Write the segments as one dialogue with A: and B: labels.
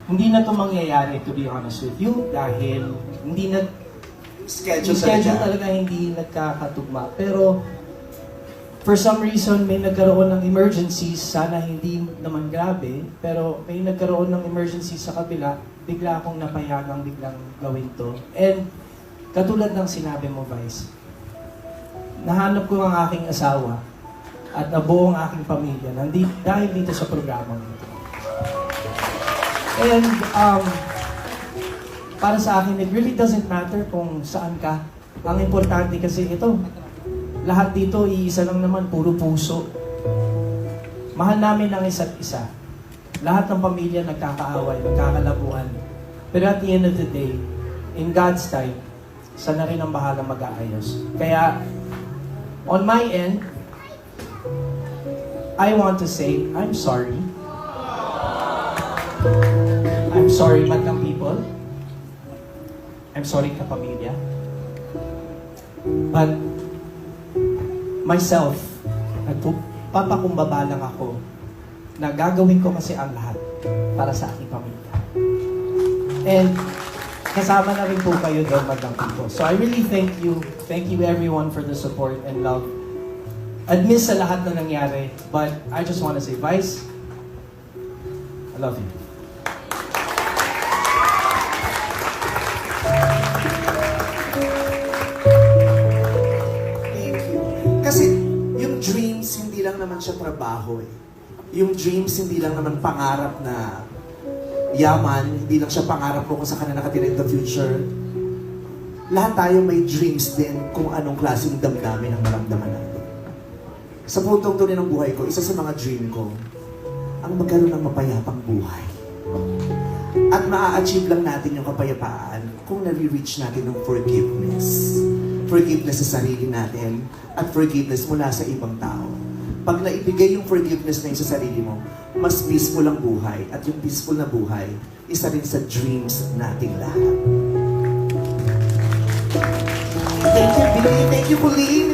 A: Hindi na ito mangyayari, to be honest with you, dahil hindi na
B: Schedule
A: talaga hindi nagkakatugma. Pero for some reason, may nagkaroon ng emergencies, sana hindi naman grabe, pero may nagkaroon ng emergency sa kabila, bigla akong napayagang biglang gawin to. And katulad ng sinabi mo, Vice, nahanap ko ang aking asawa at nabuo ang aking pamilya dahil dito sa programa nito. And para sa akin, it really doesn't matter kung saan ka. Ang importante kasi ito, lahat dito, iisa lang naman, puro puso. Mahal namin ang isa't isa. Lahat ng pamilya nagkakaaway, nagkakalabuan. Pero at the end of the day, in God's time, sana rin ang bahala mag-aayos. Kaya, on my end, I want to say, I'm sorry. I'm sorry, Madlang people. I'm sorry, kapamilya. But, myself, nagpapakumbaba lang ako na gagawin ko kasi ang lahat para sa aking pamilya. And kasama na rin po kayo doon, Madlang people. So I really thank you. Thank you everyone for the support and love. Admit sa lahat na nangyari, but I just want to say, Vice, I love you.
B: Kasi yung dreams, hindi lang naman siya trabaho eh. Yung dreams, hindi lang naman pangarap na yaman, hindi lang siya pangarap mo kung saan ka na nakatira in the future. Lahat tayo may dreams din kung anong klaseng damdamin ang maramdaman natin. Sa puntong tuloy ng buhay ko, isa sa mga dream ko, ang magkaroon ng mapayapang buhay. At maa-achieve lang natin yung kapayapaan kung nare-reach natin ng forgiveness. Forgiveness sa sarili natin at forgiveness mula sa ibang tao. Pag naibigay yung forgiveness na yun sa sarili mo, mas peaceful ang buhay. At yung peaceful na buhay, isa rin sa dreams nating lahat. Thank you, Billy. Thank you, Colleen.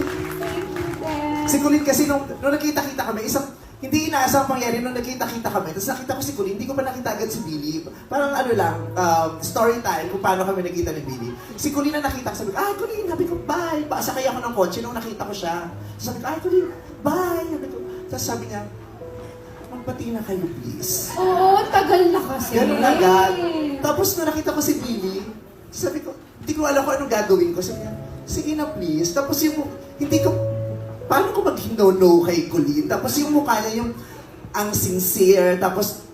B: Si Colleen kasi nung nakita-kita kami, hindi inaasang pangyari nung nakita-kita kami. Tapos nakita ko si Colleen, hindi ko pa nakita agad si Billy. Parang ano lang, story time kung paano kami nakita ni Billy. Si Colleen na nakita ko, sabi ko, Colleen, sabi ko, bye. Sakay ako ng kotse nung nakita ko siya. Sabi ko, Colleen, bye. Sabi ko, tapos sabi niya, magpati na kayo, please.
C: Oo, tagal na kasi.
B: Ganun agad. Tapos nung nakita ko si Billy, sabi ko, hindi ko alam kung anong gagawin ko. Sabi niya, sige na please. Tapos yung, hindi ko, paano ko mag-no kay Colleen? Tapos yung mukha niya yung ang sincere, tapos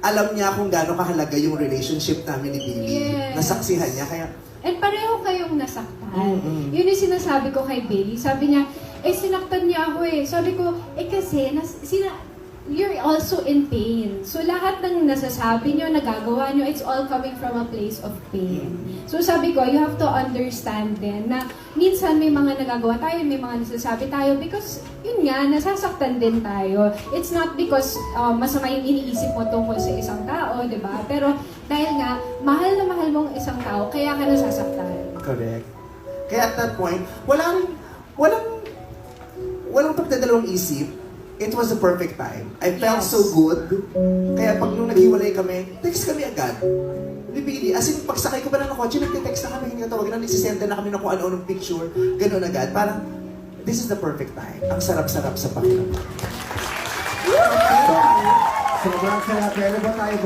B: alam niya kung gaano kahalaga yung relationship namin ni Billy.
C: Yes.
B: Nasaksihan niya, kaya...
C: And pareho kayong nasaktan.
B: Mm-hmm.
C: Yun yung sinasabi ko kay Billy. Sabi niya, sinaktan niya ako eh. Sabi ko, kasi, you're also in pain. So lahat ng nasasabi niyo, nagagawa niyo, it's all coming from a place of pain. So sabi ko, you have to understand din na minsan may mga nagagawa tayo, may mga nasasabi tayo because yun nga, nasasaktan din tayo. It's not because masama yung iniisip mo tungkol sa isang tao, di ba? Pero dahil nga, mahal na mahal mong isang tao, kaya ka nasasaktan.
B: Correct. Kaya at that point, walang pagdadalawang isip. It was the perfect time. I felt so good. Kaya pag nung naghiwalay kami, text kami agad. Ni Billy, as in, pagsakay ko pa ng kotse, nagte-text na kami, hindi natawagan na, nagsisend na kami ng kung ano-anong picture, gano'n agad. Parang, this is the perfect time. Ang sarap-sarap sa pakiramdam.
D: Sobrang sarap. Ano ba tayo